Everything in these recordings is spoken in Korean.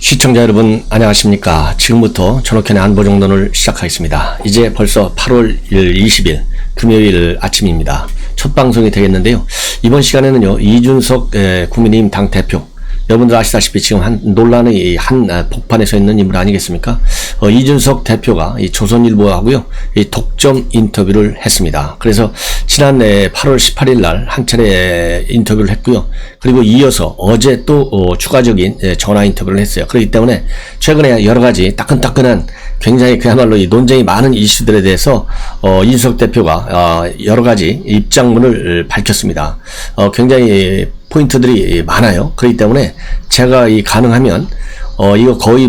시청자 여러분 안녕하십니까. 지금부터 전옥현의 안보정론을 시작하겠습니다. 이제 벌써 8월 20일 금요일 아침입니다. 첫 방송이 되겠는데요. 이번 시간에는요, 이준석 국민의힘 당대표, 여러분들 아시다시피 지금 논란의 복판에 서 있는 인물 아니겠습니까? 이준석 대표가 이 조선일보하고요, 이 독점 인터뷰를 했습니다. 그래서 지난 8월 18일 날 한 차례 인터뷰를 했고요. 그리고 이어서 어제 또 추가적인 전화 인터뷰를 했어요. 그렇기 때문에 최근에 여러 가지 따끈따끈한 굉장히 그야말로 이 논쟁이 많은 이슈들에 대해서 이준석 대표가 여러 가지 입장문을 밝혔습니다. 굉장히 포인트들이 많아요. 그렇기 때문에 제가 가능하면 이거 거의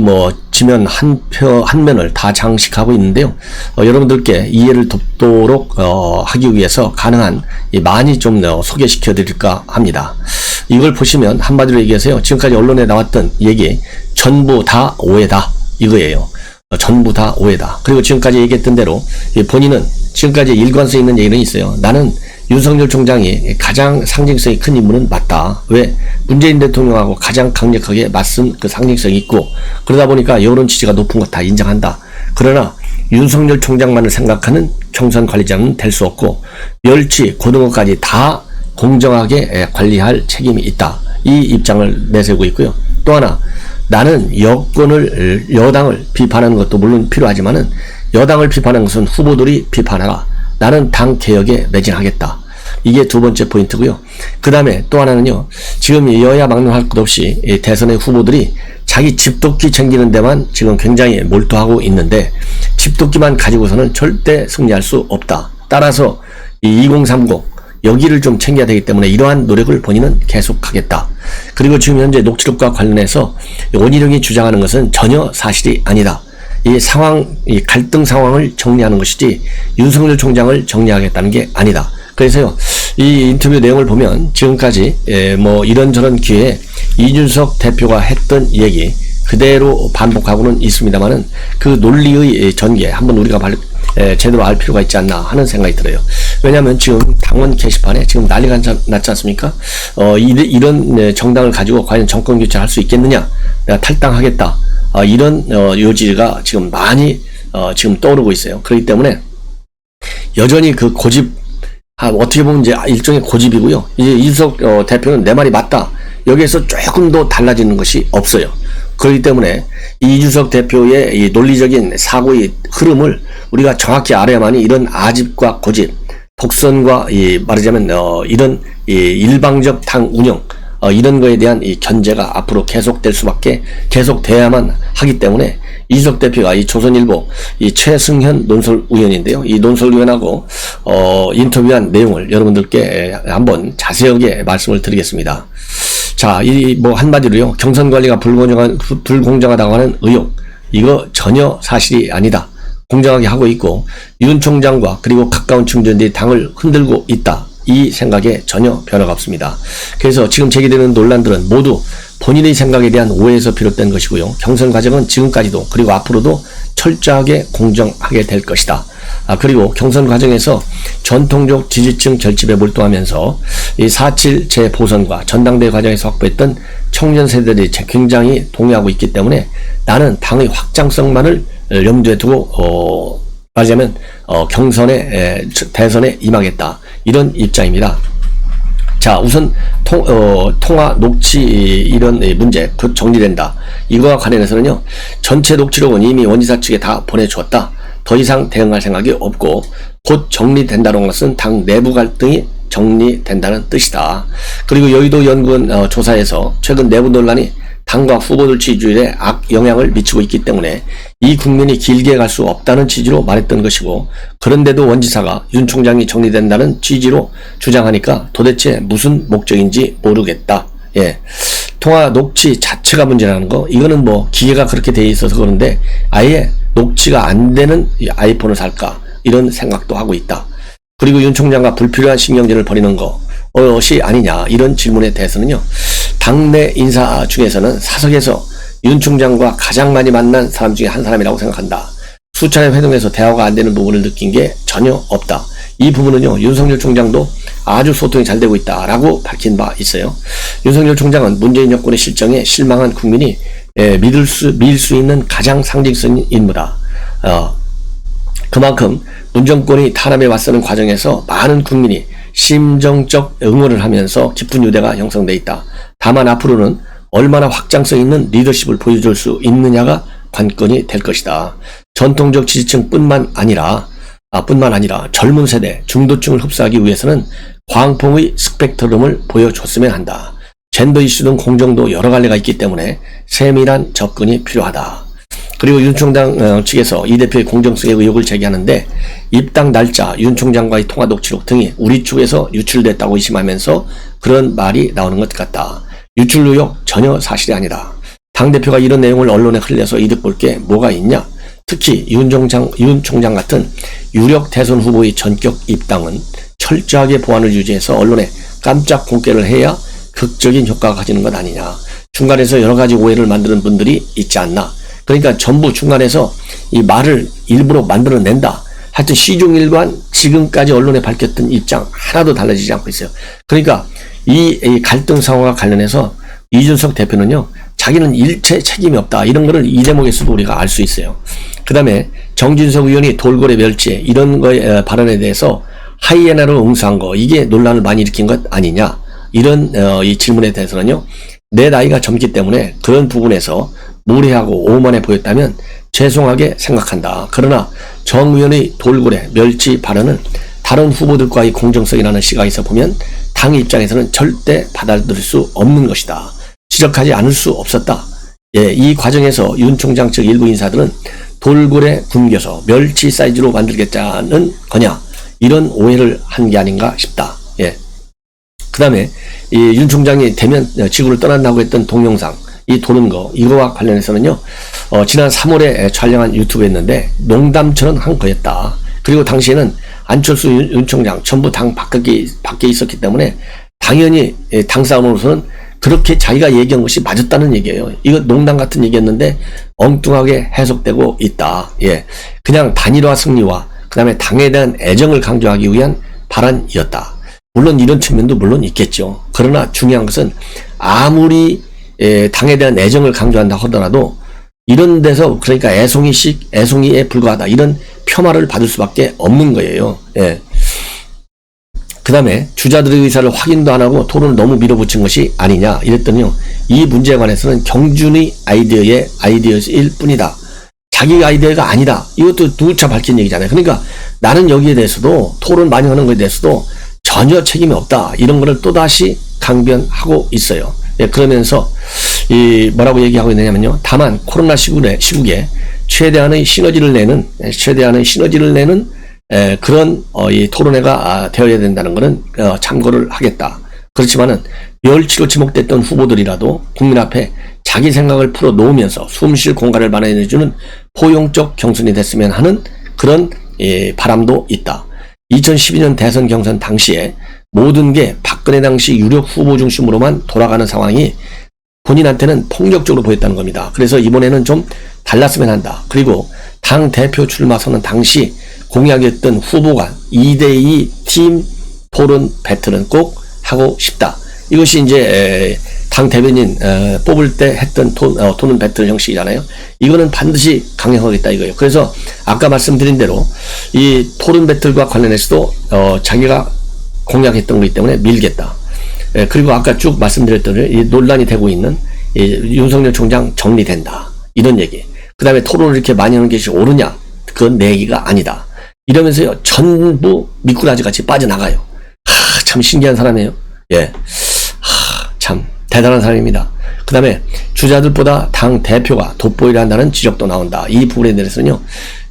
지면 한 면을 다 장식하고 있는데요. 여러분들께 이해를 돕도록 하기 위해서 가능한 많이 좀 소개시켜 드릴까 합니다. 이걸 보시면 한마디로 얘기해서요, 지금까지 언론에 나왔던 얘기 전부 다 오해다 이거예요. 전부 다 오해다. 그리고 지금까지 얘기했던 대로 본인은 지금까지 일관성 있는 얘기는 있어요. 나는 윤석열 총장이 가장 상징성이 큰 인물은 맞다. 왜? 문재인 대통령하고 가장 강력하게 맞선 그 상징성이 있고, 그러다 보니까 여론 지지가 높은 거 다 인정한다. 그러나 윤석열 총장만을 생각하는 경선 관리자는 될 수 없고, 멸치, 고등어까지 다 공정하게 관리할 책임이 있다. 이 입장을 내세우고 있고요. 또 하나, 나는 여당을 비판하는 것도 물론 필요하지만은 여당을 비판하는 것은 후보들이 비판하라. 나는 당 개혁에 매진하겠다. 이게 두 번째 포인트고요. 그 다음에 또 하나는요, 지금 여야 막론할 것 없이 대선의 후보들이 자기 집도끼 챙기는 데만 지금 굉장히 몰두하고 있는데, 집도끼만 가지고서는 절대 승리할 수 없다. 따라서 2030 여기를 좀 챙겨야 되기 때문에 이러한 노력을 본인은 계속하겠다. 그리고 지금 현재 녹취록과 관련해서 원희룡이 주장하는 것은 전혀 사실이 아니다. 이 갈등 상황을 정리하는 것이지 윤석열 총장을 정리하겠다는 게 아니다. 그래서요, 이 인터뷰 내용을 보면 지금까지 이런저런 기회에 이준석 대표가 했던 얘기 그대로 반복하고는 있습니다만은 그 논리의 전개 한번 우리가 제대로 알 필요가 있지 않나 하는 생각이 들어요. 왜냐하면 지금 당원 게시판에 지금 난리가 났지 않습니까? 이런 정당을 가지고 과연 정권 교체를 할 수 있겠느냐? 내가 탈당하겠다. 이런 요지가 지금 많이 지금 떠오르고 있어요. 그렇기 때문에 여전히 그 고집, 어떻게 보면 이제 일종의 고집이고요. 이제 이준석 대표는 내 말이 맞다. 여기에서 조금도 달라지는 것이 없어요. 그렇기 때문에 이준석 대표의 이 논리적인 사고의 흐름을 우리가 정확히 알아야만이 이런 아집과 고집, 독선과 말하자면 이런 일방적 당 운영, 이런 거에 대한 이 견제가 앞으로 계속될 수밖에 계속돼야만 하기 때문에 이준석 대표가 이 조선일보 최승현 논설위원인데요. 이 논설위원하고 인터뷰한 내용을 여러분들께 한번 자세하게 말씀을 드리겠습니다. 자, 한마디로요, 경선 관리가 불공정하다고 하는 의혹, 이거 전혀 사실이 아니다. 공정하게 하고 있고 윤 총장과 그리고 가까운 측근들이 당을 흔들고 있다. 이 생각에 전혀 변화가 없습니다. 그래서 지금 제기되는 논란들은 모두 본인의 생각에 대한 오해에서 비롯된 것이고요. 경선 과정은 지금까지도 그리고 앞으로도 철저하게 공정하게 될 것이다. 그리고 경선 과정에서 전통적 지지층 결집에 몰두하면서 이 4.7 재보선과 전당대회 과정에서 확보했던 청년 세대들이 굉장히 동의하고 있기 때문에 나는 당의 확장성만을 염두에 두고 말하자면 대선에 임하겠다. 이런 입장입니다. 자, 우선 통화 녹취 이런 문제 곧 정리된다. 이거와 관련해서는요, 전체 녹취록은 이미 원지사 측에 다 보내주었다. 더 이상 대응할 생각이 없고 곧 정리된다는 것은 당 내부 갈등이 정리된다는 뜻이다. 그리고 여의도 연구원 조사에서 최근 내부 논란이 당과 후보들 지지율에 악영향을 미치고 있기 때문에 이 국면이 길게 갈 수 없다는 취지로 말했던 것이고, 그런데도 원지사가 윤 총장이 정리된다는 취지로 주장하니까 도대체 무슨 목적인지 모르겠다. 통화 녹취 자체가 문제라는 거, 이거는 기계가 그렇게 돼 있어서 그런데 아예 녹취가 안 되는 아이폰을 살까, 이런 생각도 하고 있다. 그리고 윤 총장과 불필요한 신경전을 벌이는 것이 아니냐, 이런 질문에 대해서는요, 당내 인사 중에서는 사석에서 윤 총장과 가장 많이 만난 사람 중에 한 사람이라고 생각한다. 수차례 회동해서 대화가 안 되는 부분을 느낀 게 전혀 없다. 이 부분은요, 윤석열 총장도 아주 소통이 잘 되고 있다라고 밝힌 바 있어요. 윤석열 총장은 문재인 정권의 실정에 실망한 국민이 밀 수 있는 가장 상징성 인물이다. 그만큼 문정권이 탄압에 맞서는 과정에서 많은 국민이 심정적 응원을 하면서 깊은 유대가 형성돼 있다. 다만 앞으로는 얼마나 확장성 있는 리더십을 보여줄 수 있느냐가 관건이 될 것이다. 전통적 지지층뿐만 아니라 젊은 세대, 중도층을 흡수하기 위해서는 광풍의 스펙트럼을 보여줬으면 한다. 젠더 이슈 등 공정도 여러 갈래가 있기 때문에 세밀한 접근이 필요하다. 그리고 윤 총장 측에서 이 대표의 공정성의 의혹을 제기하는데 입당 날짜, 윤 총장과의 통화 녹취록 등이 우리 측에서 유출됐다고 의심하면서 그런 말이 나오는 것 같다. 유출 의혹 전혀 사실이 아니다. 당대표가 이런 내용을 언론에 흘려서 이득 볼 게 뭐가 있냐? 특히 윤 총장 같은 유력 대선 후보의 전격 입당은 철저하게 보안을 유지해서 언론에 깜짝 공개를 해야 극적인 효과가 가지는 것 아니냐. 중간에서 여러 가지 오해를 만드는 분들이 있지 않나. 그러니까 전부 중간에서 이 말을 일부러 만들어낸다. 하여튼 시종일관 지금까지 언론에 밝혔던 입장 하나도 달라지지 않고 있어요. 그러니까 이 갈등 상황과 관련해서 이준석 대표는요, 자기는 일체 책임이 없다. 이런 거를 이 대목에서도 우리가 알 수 있어요. 그 다음에 정진석 의원이 돌고래 멸치 이런 거에 발언에 대해서 하이에나로 응수한 거, 이게 논란을 많이 일으킨 것 아니냐. 이런 이 질문에 대해서는요, 내 나이가 젊기 때문에 그런 부분에서 무례하고 오만해 보였다면 죄송하게 생각한다. 그러나 정 의원의 돌고래 멸치 발언은 다른 후보들과의 공정성이라는 시각에서 보면 당 입장에서는 절대 받아들일 수 없는 것이다. 지적하지 않을 수 없었다. 이 과정에서 윤 총장 측 일부 인사들은 돌고래 굶겨서 멸치 사이즈로 만들겠다는 거냐, 이런 오해를 한 게 아닌가 싶다. 그 다음에 이 윤 총장이 대면 지구를 떠난다고 했던 동영상, 이 도는 거, 이거와 관련해서는요, 지난 3월에 촬영한 유튜브였는데 농담처럼 한 거였다. 그리고 당시에는 안철수 윤 총장 전부 당 밖에 있었기 때문에 당연히 당 싸움으로서는 그렇게 자기가 얘기한 것이 맞았다는 얘기예요. 이거 농담 같은 얘기였는데 엉뚱하게 해석되고 있다. 그냥 단일화 승리와 그 다음에 당에 대한 애정을 강조하기 위한 발언이었다. 물론 이런 측면도 물론 있겠죠. 그러나 중요한 것은 아무리 당에 대한 애정을 강조한다 하더라도 이런 데서 그러니까 애송이에 불과하다, 이런 폄하를 받을 수밖에 없는 거예요. 그 다음에 주자들의 의사를 확인도 안 하고 토론을 너무 밀어붙인 것이 아니냐 이랬더니요, 이 문제에 관해서는 경준의 아이디어일 뿐이다. 자기 아이디어가 아니다. 이것도 누차 밝힌 얘기잖아요. 그러니까 나는 여기에 대해서도, 토론 많이 하는 것에 대해서도 전혀 책임이 없다. 이런 거를 또다시 강변하고 있어요. 그러면서 뭐라고 얘기하고 있느냐면요, 다만 코로나 시국에 최대한의 시너지를 내는 그런 이 토론회가 되어야 된다는 것은 참고를 하겠다. 그렇지만은 멸치로 지목됐던 후보들이라도 국민 앞에 자기 생각을 풀어 놓으면서 숨쉴 공간을 마련해주는 포용적 경선이 됐으면 하는 그런 바람도 있다. 2012년 대선 경선 당시에 모든 게 박근혜 당시 유력 후보 중심으로만 돌아가는 상황이 본인한테는 폭력적으로 보였다는 겁니다. 그래서 이번에는 좀 달랐으면 한다. 그리고 당 대표 출마 선언 당시 공약이었던 후보 간 2대2 팀 토론 배틀은 꼭 하고 싶다. 이것이 이제 당 대변인 뽑을 때 했던 토론 배틀 형식이잖아요. 이거는 반드시 강행하겠다 이거예요. 그래서 아까 말씀드린 대로 이 토론 배틀과 관련해서도 자기가 공약했던 거기 때문에 밀겠다. 그리고 아까 쭉 말씀드렸던 이 논란이 되고 있는 윤석열 총장 정리된다, 이런 얘기. 그 다음에 토론을 이렇게 많이 하는 것이 옳으냐, 그건 내 얘기가 아니다. 이러면서요, 전부 미꾸라지 같이 빠져나가요. 참 신기한 사람이에요. 참 대단한 사람입니다. 그 다음에 주자들보다 당 대표가 돋보이려 한다는 지적도 나온다. 이 부분에 대해서는요,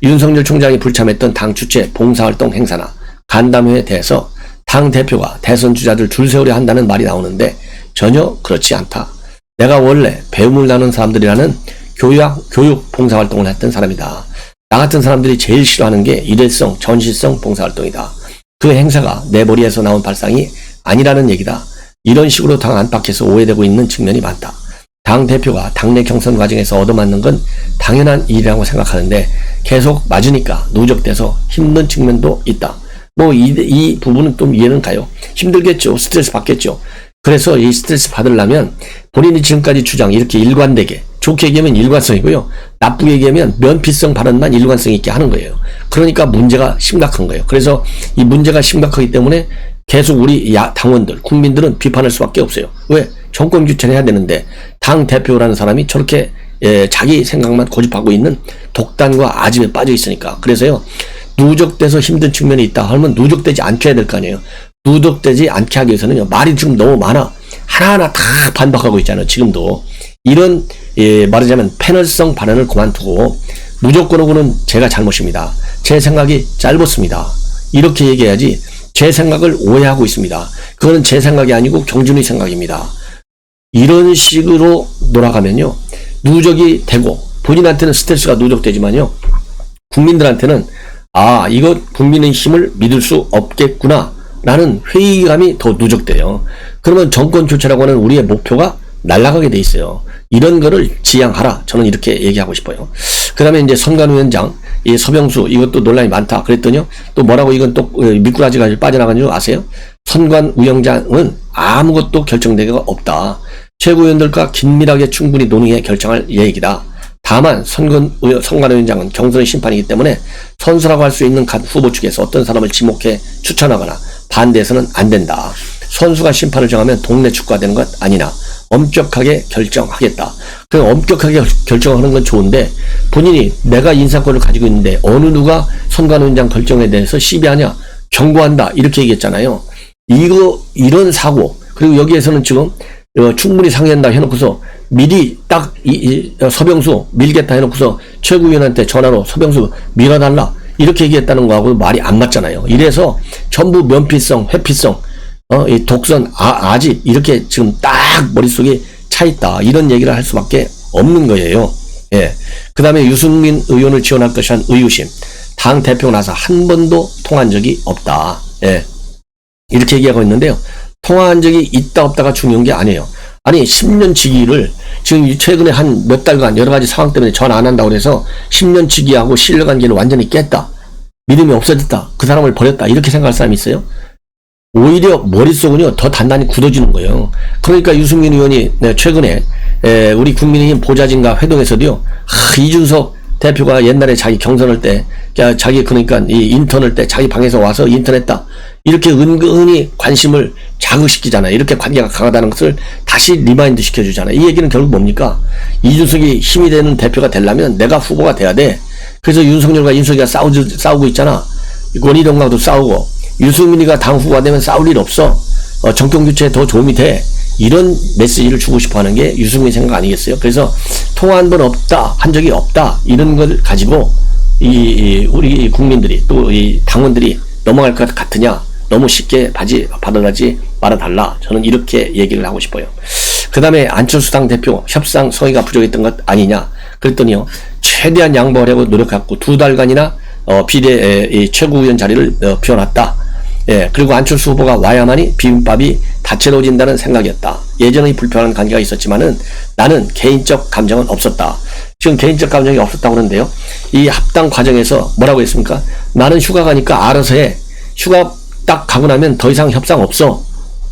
윤석열 총장이 불참했던 당 주최 봉사활동 행사나 간담회에 대해서 당 대표가 대선 주자들 줄 세우려 한다는 말이 나오는데 전혀 그렇지 않다. 내가 원래 배움을 나눈 사람들이라는 교육 봉사활동을 했던 사람이다. 나 같은 사람들이 제일 싫어하는 게 일회성, 전시성 봉사활동이다. 그 행사가 내 머리에서 나온 발상이 아니라는 얘기다. 이런 식으로 당 안팎에서 오해되고 있는 측면이 많다. 당 대표가 당내 경선 과정에서 얻어맞는 건 당연한 일이라고 생각하는데 계속 맞으니까 누적돼서 힘든 측면도 있다. 이 부분은 좀 이해는 가요. 힘들겠죠. 스트레스 받겠죠. 그래서 이 스트레스 받으려면 본인이 지금까지 주장 이렇게 일관되게 좋게 얘기하면 일관성이고요. 나쁘게 얘기하면 면피성 발언만 일관성 있게 하는 거예요. 그러니까 문제가 심각한 거예요. 그래서 이 문제가 심각하기 때문에 계속 우리 당원들, 국민들은 비판할 수밖에 없어요. 왜? 정권 교체를 해야 되는데 당 대표라는 사람이 저렇게 자기 생각만 고집하고 있는 독단과 아집에 빠져 있으니까. 그래서요, 누적돼서 힘든 측면이 있다 하면 누적되지 않게 해야 될 거 아니에요. 누적되지 않게 하기 위해서는요, 말이 지금 너무 많아. 하나하나 다 반박하고 있잖아요. 지금도 이런 말하자면 패널성 발언을 그만두고 무조건으로는 제가 잘못입니다. 제 생각이 짧았습니다. 이렇게 얘기해야지. 제 생각을 오해하고 있습니다. 그거는 제 생각이 아니고 경준의 생각입니다. 이런 식으로 돌아가면요, 누적이 되고 본인한테는 스트레스가 누적되지만요, 국민들한테는 아, 이거 국민의힘을 믿을 수 없겠구나 라는 회의감이 더 누적돼요. 그러면 정권 교체라고 하는 우리의 목표가 날아가게 돼 있어요. 이런 거를 지양하라. 저는 이렇게 얘기하고 싶어요. 그 다음에 이제 선관위원장, 이 서병수, 이것도 논란이 많다. 그랬더니요, 또 뭐라고 이건 또 미꾸라지가 빠져나간 줄 아세요? 선관위원장은 아무것도 결정되기가 없다. 최고위원들과 긴밀하게 충분히 논의해 결정할 얘기다. 다만 선관위원장은 경선의 심판이기 때문에 선수라고 할 수 있는 각 후보 측에서 어떤 사람을 지목해 추천하거나 반대해서는 안 된다. 선수가 심판을 정하면 동네 축구가 되는 것 아니나 엄격하게 결정하겠다. 그 엄격하게 결정하는 건 좋은데 본인이 내가 인사권을 가지고 있는데 어느 누가 선관위원장 결정에 대해서 시비하냐, 경고한다 이렇게 얘기했잖아요. 이런 사고, 그리고 여기에서는 지금 충분히 상의한다 해놓고서 미리 딱 서병수 밀겠다 해놓고서 최고위원한테 전화로 서병수 밀어달라 이렇게 얘기했다는 거하고 말이 안 맞잖아요. 이래서 전부 면피성, 회피성, 이 독선, 아집 이렇게 지금 딱 머릿속에 차 있다. 이런 얘기를 할 수밖에 없는 거예요. 예. 그 다음에 유승민 의원을 지원할 것이란 의구심. 당 대표가 나서 한 번도 통한 적이 없다. 예. 이렇게 얘기하고 있는데요. 통화한 적이 있다 없다가 중요한 게 아니에요. 아니 10년 지기를 지금 최근에 한 몇 달간 여러 가지 상황 때문에 전화 안 한다고 해서 10년 지기하고 신뢰관계를 완전히 깼다. 믿음이 없어졌다. 그 사람을 버렸다. 이렇게 생각할 사람이 있어요? 오히려 머릿속은요 더 단단히 굳어지는 거예요. 그러니까 유승민 의원이 최근에 우리 국민의힘 보좌진과 회동에서도요, 이준석 대표가 옛날에 자기 경선할 때 자기 그러니까 이 인턴할 때 자기 방에서 와서 인턴했다. 이렇게 은근히 관심을 자극시키잖아요. 이렇게 관계가 강하다는 것을 다시 리마인드 시켜주잖아요. 이 얘기는 결국 뭡니까? 이준석이 힘이 되는 대표가 되려면 내가 후보가 돼야 돼. 그래서 윤석열과 인석이가 싸우고 있잖아. 원희룡과도 싸우고, 유승민이가 당 후보가 되면 싸울 일 없어. 정권 교체에 더 도움이 돼. 이런 메시지를 주고 싶어 하는 게 유승민 생각 아니겠어요? 그래서 통화한 번 없다, 한 적이 없다, 이런 걸 가지고 우리 국민들이 또 이 당원들이 넘어갈 것 같으냐? 너무 쉽게 받아가지 말아달라. 저는 이렇게 얘기를 하고 싶어요. 그 다음에 안철수 당 대표 협상 성의가 부족했던 것 아니냐? 그랬더니요, 최대한 양보하려고 노력했고 2달간이나 비대 최고위원 자리를 비워놨다. 예, 그리고 안철수 후보가 와야만이 비빔밥이 다채로워진다는 생각이었다. 예전의 불편한 관계가 있었지만은 나는 개인적 감정은 없었다. 지금 개인적 감정이 없었다고 하는데요. 이 합당 과정에서 뭐라고 했습니까? 나는 휴가 가니까 알아서 해. 휴가 딱 가고 나면 더 이상 협상 없어.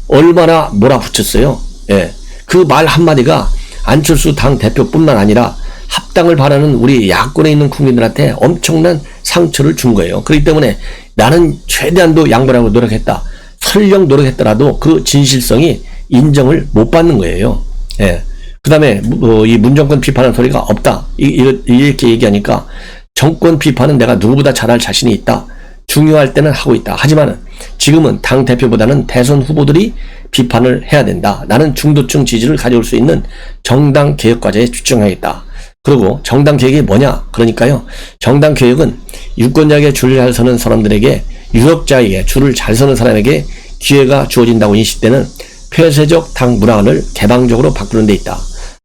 얼마나 몰아붙였어요. 예, 그 말 한마디가 안철수 당 대표뿐만 아니라 합당을 바라는 우리 야권에 있는 국민들한테 엄청난 상처를 준 거예요. 그렇기 때문에 나는 최대한도 양보하려고 노력했다. 설령 노력했더라도 그 진실성이 인정을 못 받는 거예요. 예. 그 다음에 이 문정권 비판하는 소리가 없다. 이렇게 얘기하니까 정권 비판은 내가 누구보다 잘할 자신이 있다. 중요할 때는 하고 있다. 하지만 지금은 당 대표보다는 대선 후보들이 비판을 해야 된다. 나는 중도층 지지를 가져올 수 있는 정당 개혁 과제에 집중하겠다. 그리고 정당 개혁이 뭐냐? 그러니까요, 정당 개혁은 유권자에게 줄을 잘 서는 사람들에게, 유력자에게 줄을 잘 서는 사람에게 기회가 주어진다고 인식되는 폐쇄적 당 문화를 개방적으로 바꾸는 데 있다.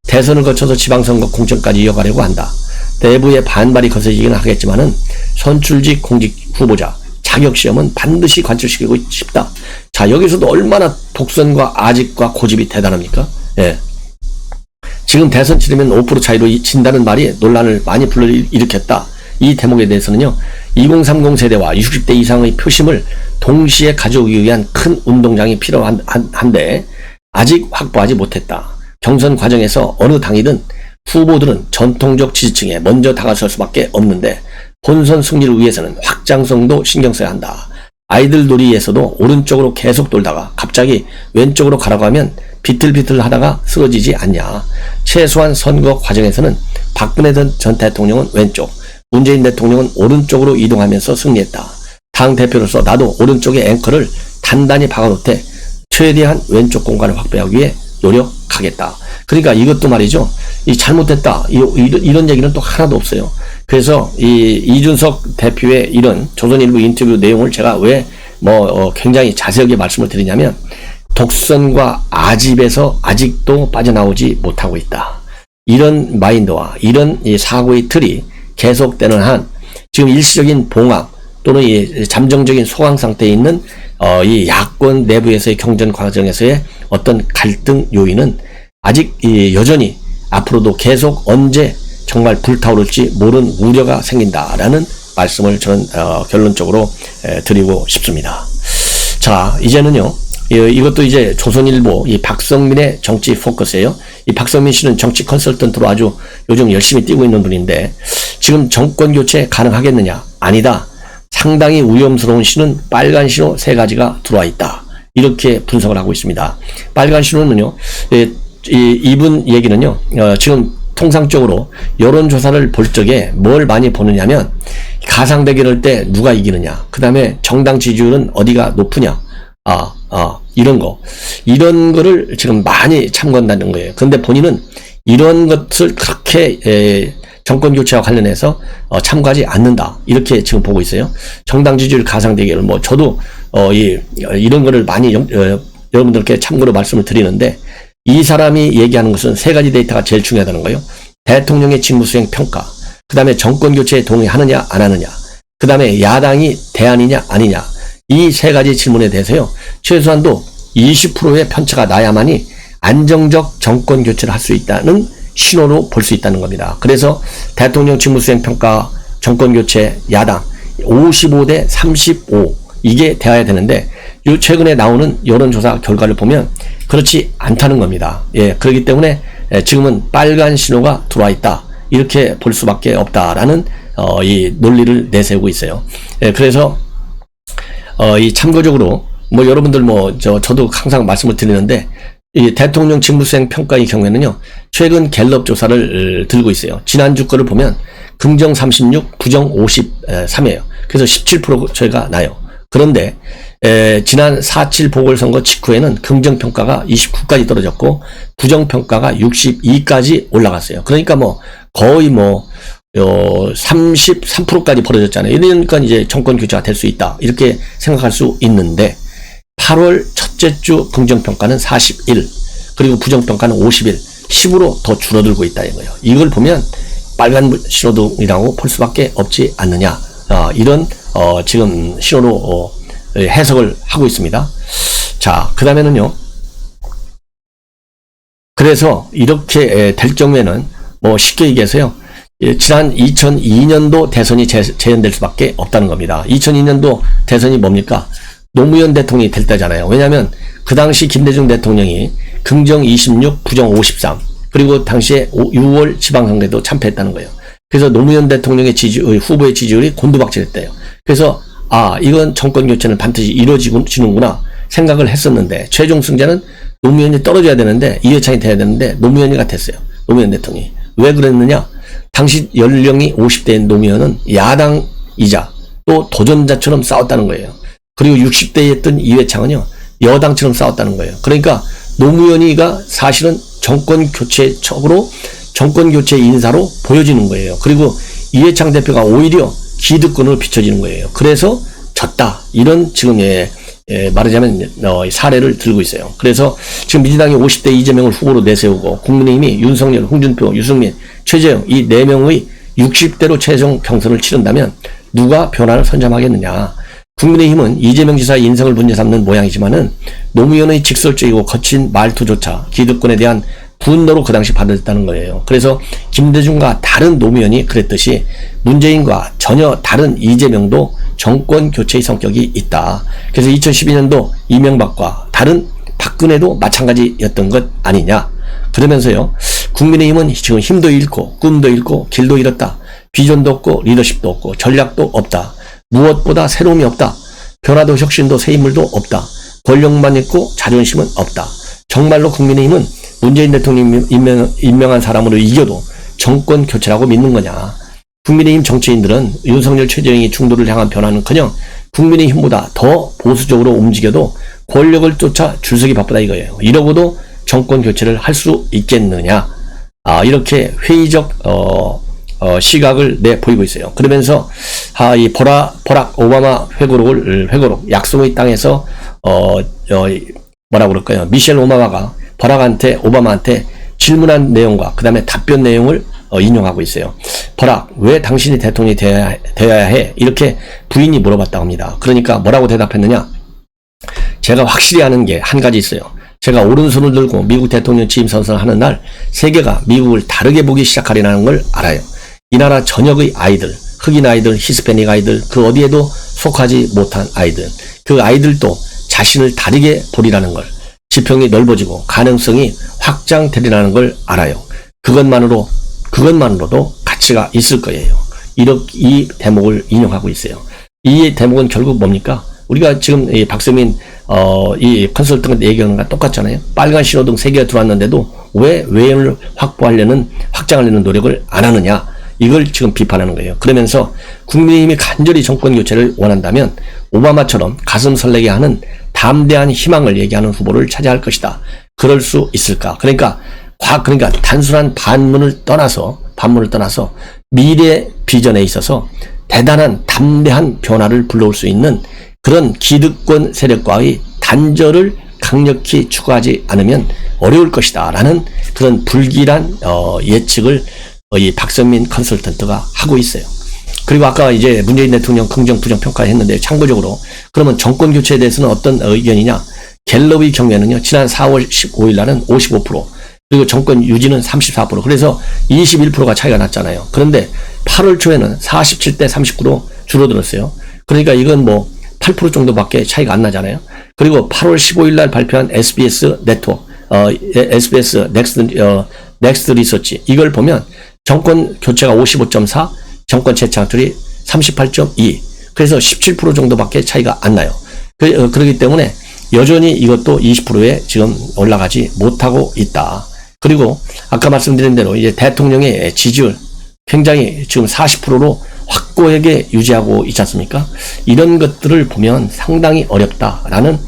대선을 거쳐서 지방선거 공천까지 이어가려고 한다. 내부의 반발이 거세지긴 하겠지만은 선출직 공직 후보자 자격시험은 반드시 관철시키고 싶다. 자, 여기서도 얼마나 독선과 아집과 고집이 대단합니까? 예. 지금 대선 치르면 5% 차이로 진다는 말이 논란을 많이 불러일으켰다. 이 대목에 대해서는요, 2030 세대와 60대 이상의 표심을 동시에 가져오기 위한 큰 운동장이 필요한데 아직 확보하지 못했다. 경선 과정에서 어느 당이든 후보들은 전통적 지지층에 먼저 다가설 수밖에 없는데 본선 승리를 위해서는 확장성도 신경 써야 한다. 아이들 놀이에서도 오른쪽으로 계속 돌다가 갑자기 왼쪽으로 가라고 하면 비틀비틀 하다가 쓰러지지 않냐. 최소한 선거 과정에서는 박근혜 전 대통령은 왼쪽, 문재인 대통령은 오른쪽으로 이동하면서 승리했다. 당 대표로서 나도 오른쪽에 앵커를 단단히 박아놓되 최대한 왼쪽 공간을 확보하기 위해 노력하겠다. 그러니까 이것도 말이죠. 이 잘못됐다. 이런 얘기는 또 하나도 없어요. 그래서 이준석 대표의 이런 조선일보 인터뷰 내용을 제가 왜 굉장히 자세하게 말씀을 드리냐면 독선과 아집에서 아직도 빠져나오지 못하고 있다. 이런 마인드와 이런 사고의 틀이 계속되는 한 지금 일시적인 봉합 또는 이 잠정적인 소강 상태에 있는 이 야권 내부에서의 경선 과정에서의 어떤 갈등 요인은 아직 여전히 앞으로도 계속 언제 정말 불타오를지 모르는 우려가 생긴다라는 말씀을 저는 결론적으로 드리고 싶습니다. 자, 이제는요. 이것도 이제 조선일보 이 박성민의 정치 포커스예요. 이 박성민 씨는 정치 컨설턴트로 아주 요즘 열심히 뛰고 있는 분인데 지금 정권 교체 가능하겠느냐? 아니다. 상당히 위험스러운 신은 빨간 신호 3가지가 들어와 있다. 이렇게 분석을 하고 있습니다. 빨간 신호는요. 이분 얘기는요. 지금 통상적으로 여론조사를 볼 적에 뭘 많이 보느냐면 가상대결할 때 누가 이기느냐, 그 다음에 정당 지지율은 어디가 높으냐, 이런 거를 지금 많이 참고한다는 거예요. 근데 본인은 이런 것을 그렇게 정권 교체와 관련해서 참고하지 않는다. 이렇게 지금 보고 있어요. 정당 지지율 가상대결, 저도 이런 거를 많이 여러분들께 참고로 말씀을 드리는데 이 사람이 얘기하는 것은 3가지 데이터가 제일 중요하다는 거예요. 대통령의 직무수행 평가, 그 다음에 정권 교체에 동의하느냐 안 하느냐, 그 다음에 야당이 대안이냐 아니냐, 이 3가지 질문에 대해서요. 최소한도 20%의 편차가 나야만이 안정적 정권 교체를 할 수 있다는 신호로 볼 수 있다는 겁니다. 그래서 대통령 직무수행 평가, 정권 교체, 야당 55대 35 이게 돼야 되는데 요 최근에 나오는 여론조사 결과를 보면 그렇지 않다는 겁니다. 그렇기 때문에 지금은 빨간 신호가 들어와 있다. 이렇게 볼 수밖에 없다라는 이 논리를 내세우고 있어요. 그래서 이 참고적으로 여러분들 저도 항상 말씀을 드리는데 이 대통령 직무수행 평가의 경우에는요. 최근 갤럽 조사를 들고 있어요. 지난주 거를 보면 긍정 36, 부정 53이에요. 그래서 17% 저희가 나요. 그런데 지난 4.7 보궐선거 직후에는 긍정평가가 29까지 떨어졌고 부정평가가 62까지 올라갔어요. 그러니까 거의 33%까지 벌어졌잖아요. 이러니까 이제 정권 교체가 될 수 있다. 이렇게 생각할 수 있는데 8월 첫째 주 긍정평가는 41 그리고 부정평가는 51 10으로 더 줄어들고 있다는 거예요. 이걸 보면 빨간 신호등이라고 볼 수밖에 없지 않느냐. 이런 지금 신호로 해석을 하고 있습니다. 자, 그 다음에는요. 그래서 이렇게 될 경우에는 쉽게 얘기해서요. 지난 2002년도 대선이 재현될 수밖에 없다는 겁니다. 2002년도 대선이 뭡니까? 노무현 대통령이 될 때잖아요. 왜냐하면 그 당시 김대중 대통령이 긍정 26, 부정 53 그리고 당시에 6월 지방선거에도 참패했다는 거예요. 그래서 노무현 대통령의 후보의 지지율이 곤두박질했대요. 그래서 이건 정권 교체는 반드시 이루어지는구나 생각을 했었는데 최종 승자는 노무현이 떨어져야 되는데 이회창이 돼야 되는데 노무현이가 됐어요. 노무현 대통령이. 왜 그랬느냐? 당시 연령이 50대인 노무현은 야당이자 또 도전자처럼 싸웠다는 거예요. 그리고 60대였던 이회창은요. 여당처럼 싸웠다는 거예요. 그러니까 노무현이가 사실은 정권 교체적으로 정권 교체 인사로 보여지는 거예요. 그리고 이회창 대표가 오히려 기득권으로 비춰지는 거예요. 그래서 졌다. 이런 지금 말하자면 사례를 들고 있어요. 그래서 지금 민주당이 50대 이재명을 후보로 내세우고 국민의힘이 윤석열, 홍준표, 유승민, 최재형 이 4명의 60대로 최종 경선을 치른다면 누가 변화를 선점하겠느냐. 국민의힘은 이재명 지사의 인성을 문제 삼는 모양이지만은 노무현의 직설적이고 거친 말투조차 기득권에 대한 분노로 그 당시 받았다는 거예요. 그래서 김대중과 다른 노무현이 그랬듯이 문재인과 전혀 다른 이재명도 정권 교체의 성격이 있다. 그래서 2012년도 이명박과 다른 박근혜도 마찬가지였던 것 아니냐. 그러면서요. 국민의힘은 지금 힘도 잃고 꿈도 잃고 길도 잃었다. 비전도 없고 리더십도 없고 전략도 없다. 무엇보다 새로움이 없다. 변화도 혁신도 새 인물도 없다. 권력만 있고 자존심은 없다. 정말로 국민의힘은 문재인 대통령이 임명한 사람으로 이겨도 정권 교체라고 믿는 거냐. 국민의힘 정치인들은 윤석열 최재형이 중도를 향한 변화는커녕 국민의힘보다 더 보수적으로 움직여도 권력을 쫓아 줄서기 바쁘다 이거예요. 이러고도 정권 교체를 할 수 있겠느냐. 이렇게 회의적 시각을 내보이고 있어요. 그러면서 이 버락 오바마 회고록 약속의 땅에서 뭐라고 그럴까요? 미셸 오바마가 버락한테 오바마한테 질문한 내용과 그 다음에 답변 내용을 인용하고 있어요. 버락, 왜 당신이 대통령이 되어야 해? 이렇게 부인이 물어봤다고 합니다. 그러니까 뭐라고 대답했느냐? 제가 확실히 아는 게 한 가지 있어요. 제가 오른손을 들고 미국 대통령 취임 선언을 하는 날 세계가 미국을 다르게 보기 시작하리라는 걸 알아요. 이 나라 전역의 아이들, 흑인 아이들, 히스패닉 아이들, 그 어디에도 속하지 못한 아이들, 그 아이들도 자신을 다르게 보리라는 걸, 지평이 넓어지고 가능성이 확장되리라는 걸 알아요. 그것만으로도 가치가 있을 거예요. 이 대목을 인용하고 있어요. 이 대목은 결국 뭡니까? 우리가 지금 이 박세민 이 컨설턴트 얘기하는 거랑 똑같잖아요. 빨간 신호등 3개가 들어왔는데도 왜 외연을 확장하려는 노력을 안 하느냐. 이걸 지금 비판하는 거예요. 그러면서 국민의힘이 간절히 정권 교체를 원한다면 오바마처럼 가슴 설레게 하는 담대한 희망을 얘기하는 후보를 찾아야 할 것이다. 그럴 수 있을까? 그러니까 단순한 반문을 떠나서 미래 비전에 있어서 대단한 담대한 변화를 불러올 수 있는 그런 기득권 세력과의 단절을 강력히 추구하지 않으면 어려울 것이다 라는 그런 불길한 예측을 이 박선민 컨설턴트가 하고 있어요. 그리고 아까 이제 문재인 대통령 긍정 부정 평가했는데 참고적으로 그러면 정권 교체에 대해서는 어떤 의견이냐? 갤럽의 경우에는요, 지난 4월 15일 날은 55%, 그리고 정권 유지는 34%, 그래서 21%가 차이가 났잖아요. 그런데 8월 초에는 47대 39로 줄어들었어요. 그러니까 이건 뭐 8% 정도밖에 차이가 안 나잖아요. 그리고 8월 15일 날 발표한 SBS 네트워크, SBS 넥스트 리서치, 이걸 보면 정권 교체가 55.4, 정권 재창출이 38.2, 그래서 17% 정도밖에 차이가 안 나요. 그렇기 때문에 여전히 이것도 20%에 지금 올라가지 못하고 있다. 그리고 아까 말씀드린 대로 이제 대통령의 지지율 굉장히 지금 40%로 확고하게 유지하고 있지 않습니까? 이런 것들을 보면 상당히 어렵다라는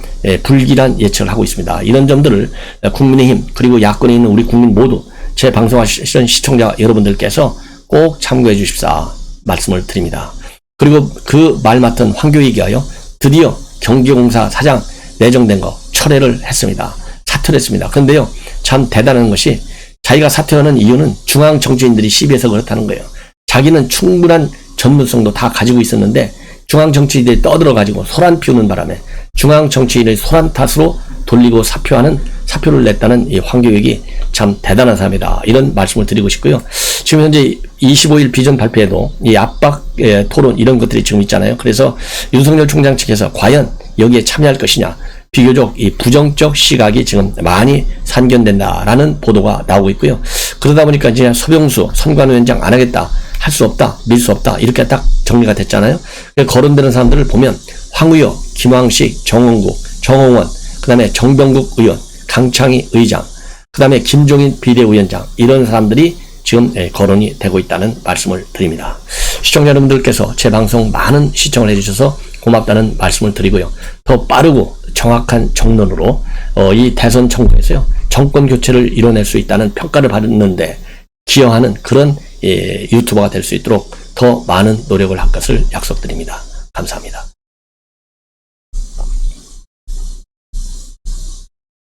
불길한 예측을 하고 있습니다. 이런 점들을 국민의힘 그리고 야권에 있는 우리 국민 모두 제 방송하시는 시청자 여러분들께서 꼭 참고해 주십사 말씀을 드립니다. 그리고 그 말 맡은 황교익이가요, 드디어 경기공사 사장 내정된 거 철회를 했습니다. 사퇴를 했습니다. 그런데요, 참 대단한 것이 자기가 사퇴하는 이유는 중앙 정치인들이 시비해서 그렇다는 거예요. 자기는 충분한 전문성도 다 가지고 있었는데 중앙 정치인들이 떠들어가지고 소란 피우는 바람에 중앙 정치인을 소란 탓으로 돌리고 사표를 냈다는 이 황교익이 참 대단한 사람이다. 이런 말씀을 드리고 싶고요. 지금 현재 25일 비전 발표에도 이 압박 토론 이런 것들이 지금 있잖아요. 그래서 윤석열 총장 측에서 과연 여기에 참여할 것이냐, 비교적 이 부정적 시각이 지금 많이 산견된다라는 보도가 나오고 있고요. 그러다 보니까 이제 서병수 선관위원장 안 하겠다, 할 수 없다, 밀 수 없다, 이렇게 딱 정리가 됐잖아요. 거론되는 사람들을 보면 황의여, 김황식, 정홍국, 정홍원, 그 다음에 정병국 의원, 강창희 의장, 그 다음에 김종인 비대위원장, 이런 사람들이 지금 거론이 되고 있다는 말씀을 드립니다. 시청자 여러분들께서 제 방송 많은 시청을 해주셔서 고맙다는 말씀을 드리고요. 더 빠르고 정확한 정론으로 이 대선 청구에서요, 정권 교체를 이뤄낼 수 있다는 평가를 받는데 기여하는 그런 유튜버가 될 수 있도록 더 많은 노력을 할 것을 약속드립니다. 감사합니다.